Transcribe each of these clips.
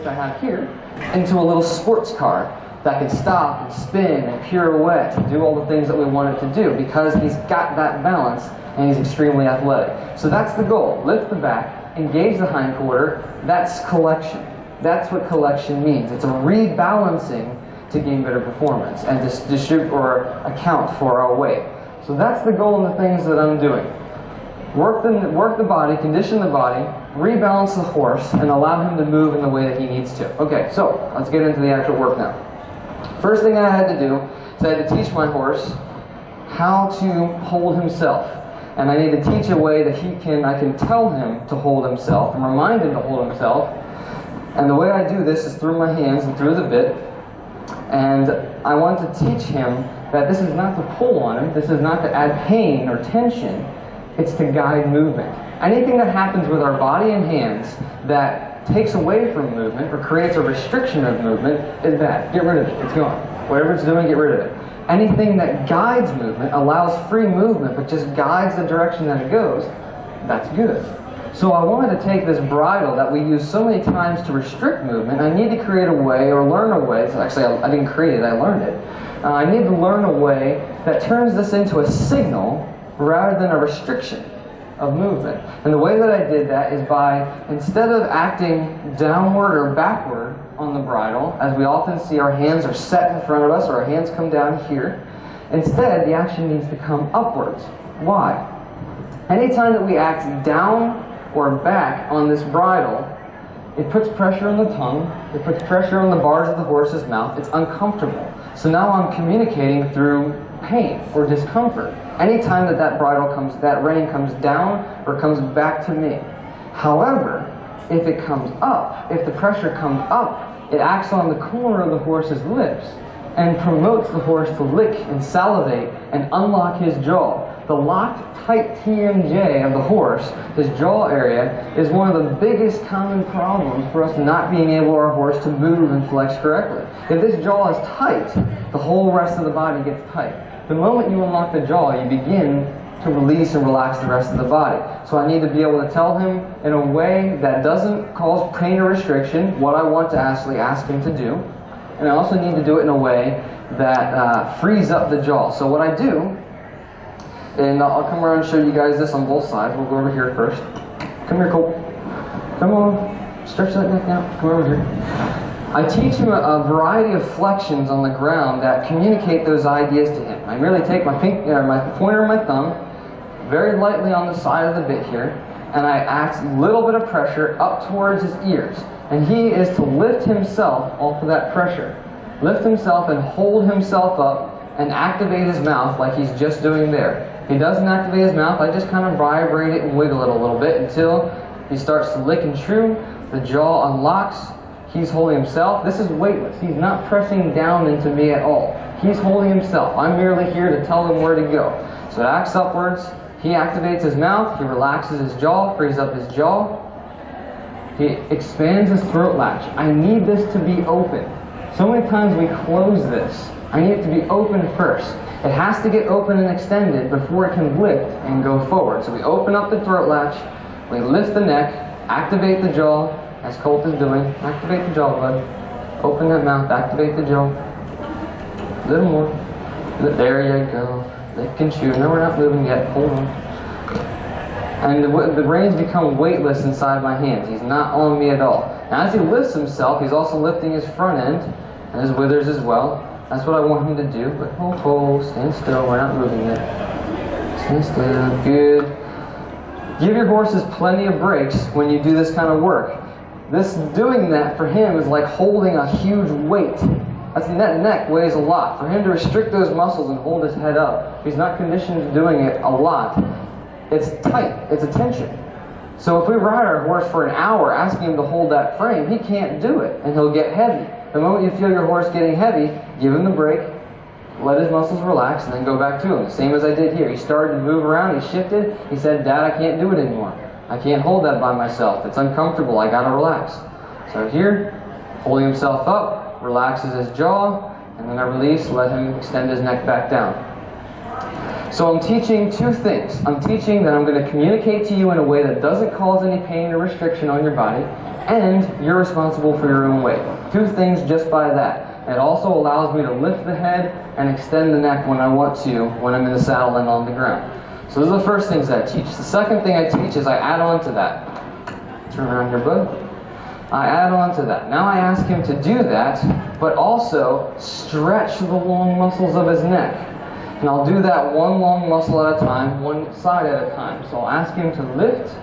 which I have here, into a little sports car that can stop and spin and pirouette and do all the things that we want it to do because he's got that balance and he's extremely athletic. So that's the goal. Lift the back, engage the hindquarter. That's collection. That's what collection means. It's a rebalancing to gain better performance and to distribute or account for our weight. So that's the goal and the things that I'm doing. Work the body, condition the body, rebalance the horse, and allow him to move in the way that he needs to. Okay, so let's get into the actual work now. First thing I had to do is I had to teach my horse how to hold himself. And I need to teach a way that I can tell him to hold himself and remind him to hold himself. And the way I do this is through my hands and through the bit. And I want to teach him that this is not to pull on him, this is not to add pain or tension, it's to guide movement. Anything that happens with our body and hands that takes away from movement or creates a restriction of movement is bad. Get rid of it, it's gone. Whatever it's doing, get rid of it. Anything that guides movement, allows free movement, but just guides the direction that it goes, that's good. So I wanted to take this bridle that we use so many times to restrict movement. I need to create a way or learn a way. So actually, I didn't create it, I learned it. I need to learn a way that turns this into a signal rather than a restriction of movement. And the way that I did that is by, instead of acting downward or backward on the bridle, as we often see our hands are set in front of us or our hands come down here, instead the action needs to come upwards. Why? Anytime that we act down or back on this bridle, it puts pressure on the tongue, it puts pressure on the bars of the horse's mouth, it's uncomfortable. So now I'm communicating through pain or discomfort. Anytime that that rein comes down or comes back to me. However, if it comes up, if the pressure comes up, it acts on the corner of the horse's lips and promotes the horse to lick and salivate and unlock his jaw. The locked, tight TMJ of the horse, his jaw area, is one of the biggest common problems for us not being able our horse to move and flex correctly. If this jaw is tight, the whole rest of the body gets tight. The moment you unlock the jaw, you begin to release and relax the rest of the body. So I need to be able to tell him in a way that doesn't cause pain or restriction what I want to actually ask him to do. And I also need to do it in a way that frees up the jaw. So what I do, and I'll come around and show you guys this on both sides. We'll go over here first. Come here, Colt. Come on. Stretch that neck out. Come over here. I teach him a variety of flexions on the ground that communicate those ideas to him. I merely take my pointer and my thumb, very lightly on the side of the bit here, and I act a little bit of pressure up towards his ears. And he is to lift himself off of that pressure. Lift himself and hold himself up and activate his mouth like he's just doing there. If he doesn't activate his mouth, I just kind of vibrate it and wiggle it a little bit until he starts to lick and chew, the jaw unlocks, he's holding himself. This is weightless. He's not pressing down into me at all. He's holding himself. I'm merely here to tell him where to go. So it acts upwards, he activates his mouth, he relaxes his jaw, frees up his jaw, he expands his throat latch. I need this to be open. So many times we close this. I need it to be open first. It has to get open and extended before it can lift and go forward. So we open up the throat latch, we lift the neck, activate the jaw, as Colt is doing. Activate the jaw, bud. Open that mouth, activate the jaw. A little more. There you go. Lick and chew. No, we're not moving yet. Hold on. And the reins become weightless inside my hands. He's not on me at all. Now as he lifts himself, he's also lifting his front end and his withers as well. That's what I want him to do. But hold, stand still. We're not moving yet. Stand still. Good. Give your horses plenty of breaks when you do this kind of work. Doing that for him is like holding a huge weight. That neck weighs a lot. For him to restrict those muscles and hold his head up, if he's not conditioned to doing it a lot, it's tight, it's a tension. So if we ride our horse for an hour asking him to hold that frame, he can't do it, and he'll get heavy. The moment you feel your horse getting heavy, give him the break, let his muscles relax, and then go back to him. Same as I did here. He started to move around, he shifted, he said, Dad, I can't do it anymore. I can't hold that by myself. It's uncomfortable, I gotta relax. So here, holding himself up, relaxes his jaw, and then I release, let him extend his neck back down. So I'm teaching two things. I'm teaching that I'm going to communicate to you in a way that doesn't cause any pain or restriction on your body, and you're responsible for your own weight. Two things just by that. It also allows me to lift the head and extend the neck when I want to, when I'm in the saddle and on the ground. So those are the first things I teach. The second thing I teach is I add on to that. Turn around here, bud. I add on to that. Now I ask him to do that, but also stretch the long muscles of his neck. And I'll do that one long muscle at a time, one side at a time. So I'll ask him to lift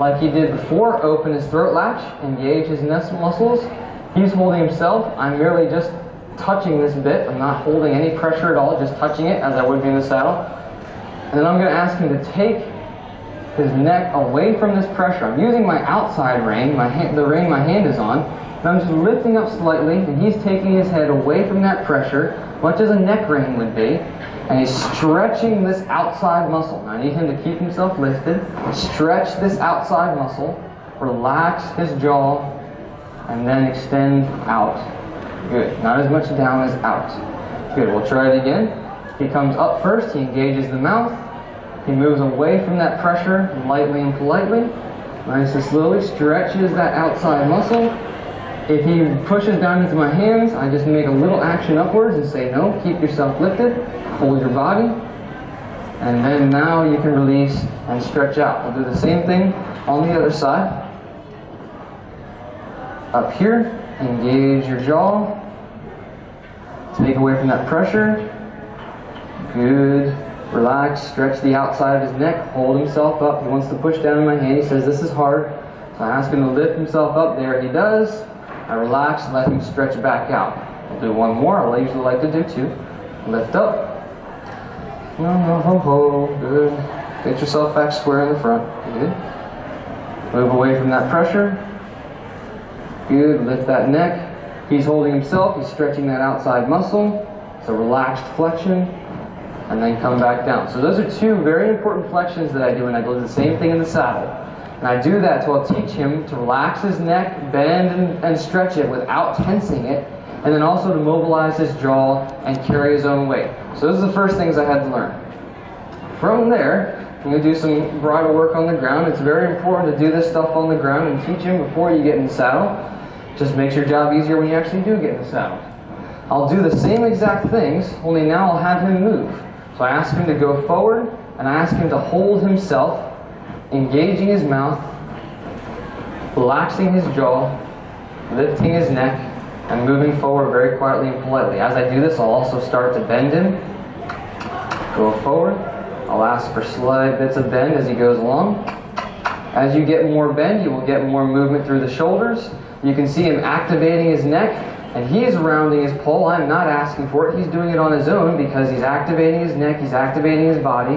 like he did before, open his throat latch, engage his neck muscles. He's holding himself. I'm merely just touching this bit. I'm not holding any pressure at all, just touching it as I would be in the saddle. And then I'm going to ask him to take his neck away from this pressure. I'm using my outside rein, the rein my hand is on, and I'm just lifting up slightly, and he's taking his head away from that pressure, much as a neck rein would be, and he's stretching this outside muscle. Now I need him to keep himself lifted, stretch this outside muscle, relax his jaw, and then extend out. Good. Not as much down as out. Good. We'll try it again. He comes up first, he engages the mouth, he moves away from that pressure, lightly and politely, nice and slowly, stretches that outside muscle. If he pushes down into my hands, I just make a little action upwards and say, no, keep yourself lifted, hold your body, and then now you can release and stretch out. We'll do the same thing on the other side. Up here, engage your jaw, take away from that pressure, good, relax, stretch the outside of his neck, hold himself up. He wants to push down in my hand, he says this is hard, so I ask him to lift himself up, there he does. I relax and let him stretch back out. I'll do one more, I usually like to do two. Lift up. No, ho, ho, good. Get yourself back square in the front, good. Move away from that pressure. Good, lift that neck. He's holding himself, he's stretching that outside muscle. It's a relaxed flexion. And then come back down. So those are two very important flexions that I do, and I do the same thing in the saddle. And I do that, so I'll teach him to relax his neck, bend and stretch it without tensing it, and then also to mobilize his jaw and carry his own weight. So those are the first things I had to learn. From there, I'm going to do some bridle work on the ground. It's very important to do this stuff on the ground and teach him before you get in the saddle. Just makes your job easier when you actually do get in the saddle. I'll do the same exact things, only now I'll have him move. So I ask him to go forward, and I ask him to hold himself, engaging his mouth, relaxing his jaw, lifting his neck, and moving forward very quietly and politely. As I do this, I'll also start to bend him. Go forward. I'll ask for slight bits of bend as he goes along. As you get more bend, you will get more movement through the shoulders. You can see him activating his neck, and he is rounding his pole. I'm not asking for it. He's doing it on his own because he's activating his neck, he's activating his body.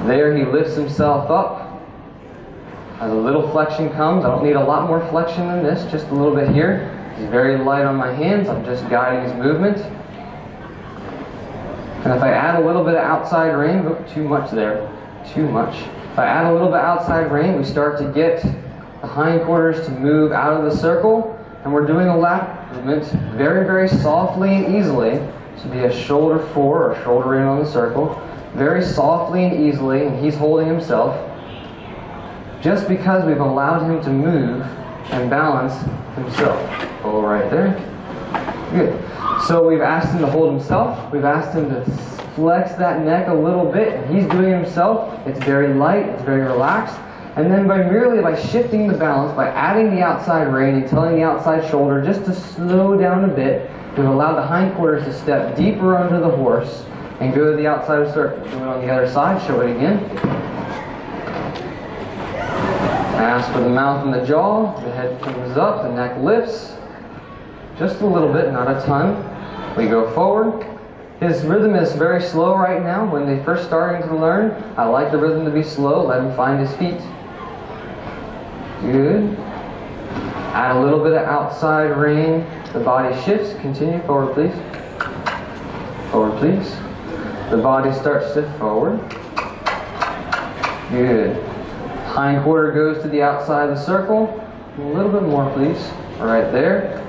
There he lifts himself up. As a little flexion comes, I don't need a lot more flexion than this, just a little bit here. He's very light on my hands, I'm just guiding his movement. And if I add a little bit of outside rein, too much there, too much. If I add a little bit outside rein, we start to get the hindquarters to move out of the circle, and we're doing a lap movement very, very softly and easily. This would be a shoulder 4 or shoulder in on the circle. Very softly and easily, and he's holding himself. Just because we've allowed him to move and balance himself. Pull right there. Good. So we've asked him to hold himself. We've asked him to flex that neck a little bit, and he's doing it himself. It's very light, it's very relaxed. And then merely by shifting the balance, by adding the outside rein and telling the outside shoulder just to slow down a bit, we've allowed the hindquarters to step deeper under the horse and go to the outside of the circle. Do it on the other side, show it again. Ask for the mouth and the jaw, the head comes up, the neck lifts. Just a little bit, not a ton. We go forward. His rhythm is very slow right now. When they first starting to learn, I like the rhythm to be slow, let him find his feet. Good. Add a little bit of outside rein. The body shifts. Continue forward, please. Forward, please. The body starts to forward. Good. Hind quarter goes to the outside of the circle. A little bit more, please. Right there.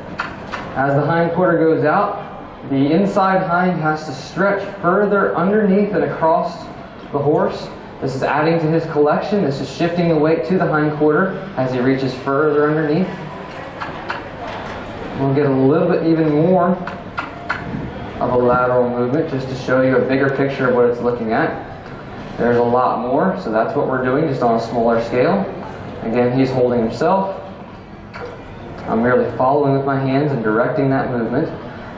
As the hind quarter goes out, The inside hind has to stretch further underneath and across the horse. This is adding to his collection. This is shifting the weight to the hind quarter as he reaches further underneath. We'll get a little bit even more of a lateral movement just to show you a bigger picture of what it's looking at. There's a lot more, so that's what we're doing, just on a smaller scale. Again, he's holding himself. I'm merely following with my hands and directing that movement.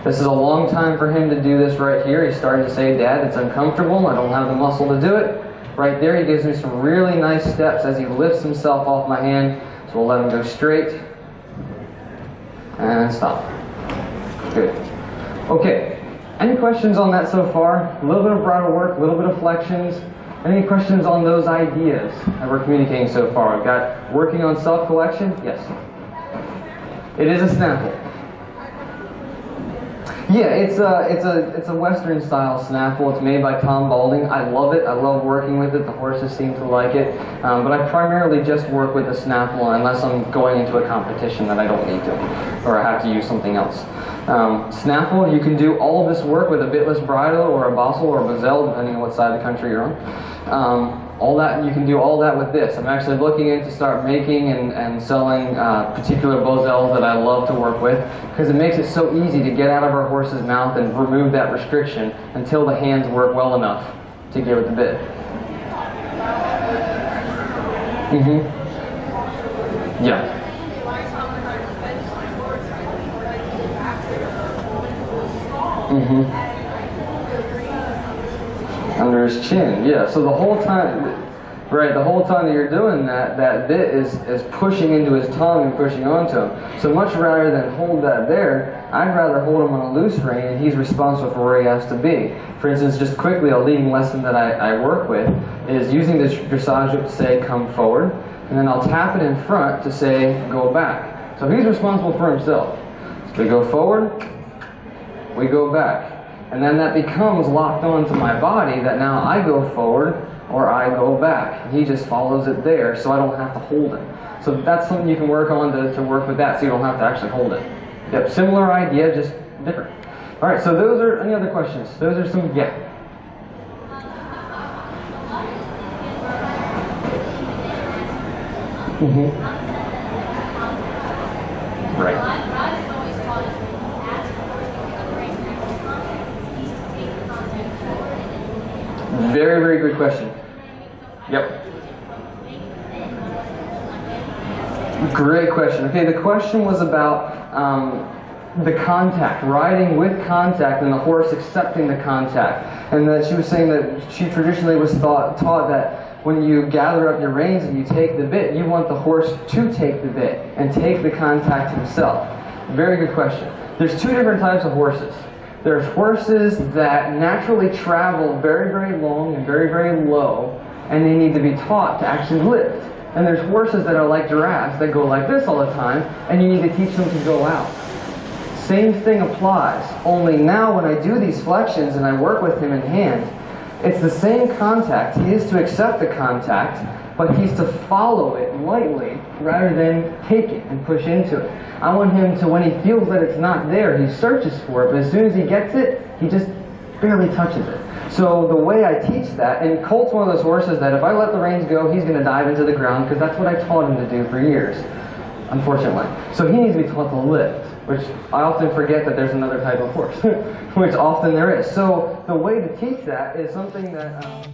This is a long time for him to do this right here. He's starting to say, Dad, it's uncomfortable. I don't have the muscle to do it. Right there, he gives me some really nice steps as he lifts himself off my hand. So we'll let him go straight. And stop. Good. Okay. Any questions on that so far? A little bit of bridle work, a little bit of flexions. Any questions on those ideas that we're communicating so far? We've got working on self-collection. Yes. It is a snaffle. Yeah, it's a Western style snaffle. It's made by Tom Balding. I love it. I love working with it. The horses seem to like it. But I primarily just work with the snaffle unless I'm going into a competition that I don't need to, or I have to use something else. Snaffle, you can do all of this work with a bitless bridle or a bossel or a boselle, depending on what side of the country you're on. All that, you can do all that with this. I'm actually looking in to start making and selling particular boselles that I love to work with, because it makes it so easy to get out of our horse's mouth and remove that restriction until the hands work well enough to give it the bit. Yeah. Under his chin, yeah. So the whole time, right, the whole time that you're doing that, that bit is pushing into his tongue and pushing onto him. So much rather than hold that there, I'd rather hold him on a loose rein and he's responsible for where he has to be. For instance, just quickly, a leading lesson that I work with is using this dressage whip to say, come forward, and then I'll tap it in front to say, go back. So he's responsible for himself. So we go forward, we go back. And then that becomes locked onto my body that now I go forward or I go back. And he just follows it there so I don't have to hold it. So that's something you can work on to work with that so you don't have to actually hold it. Yep, similar idea, just different. All right, so those are, any other questions? Those are some, yeah. Right. Very, very good question. Yep. Great question. Okay, the question was about the contact, riding with contact and the horse accepting the contact. And that she was saying that she traditionally was taught that when you gather up your reins and you take the bit, you want the horse to take the bit and take the contact himself. Very good question. There's two different types of horses. There's horses that naturally travel very, very long and very, very low, and they need to be taught to actually lift. And there's horses that are like giraffes that go like this all the time, and you need to teach them to go out. Same thing applies, only now when I do these flexions and I work with him in hand, it's the same contact. He is to accept the contact, but he's to follow it lightly rather than take it and push into it. I want him to, when he feels that it's not there, he searches for it, but as soon as he gets it, he just barely touches it. So the way I teach that, and Colt's one of those horses that if I let the reins go, he's going to dive into the ground because that's what I taught him to do for years, unfortunately. So he needs to be taught to lift, which I often forget that there's another type of horse, which often there is. So the way to teach that is something that...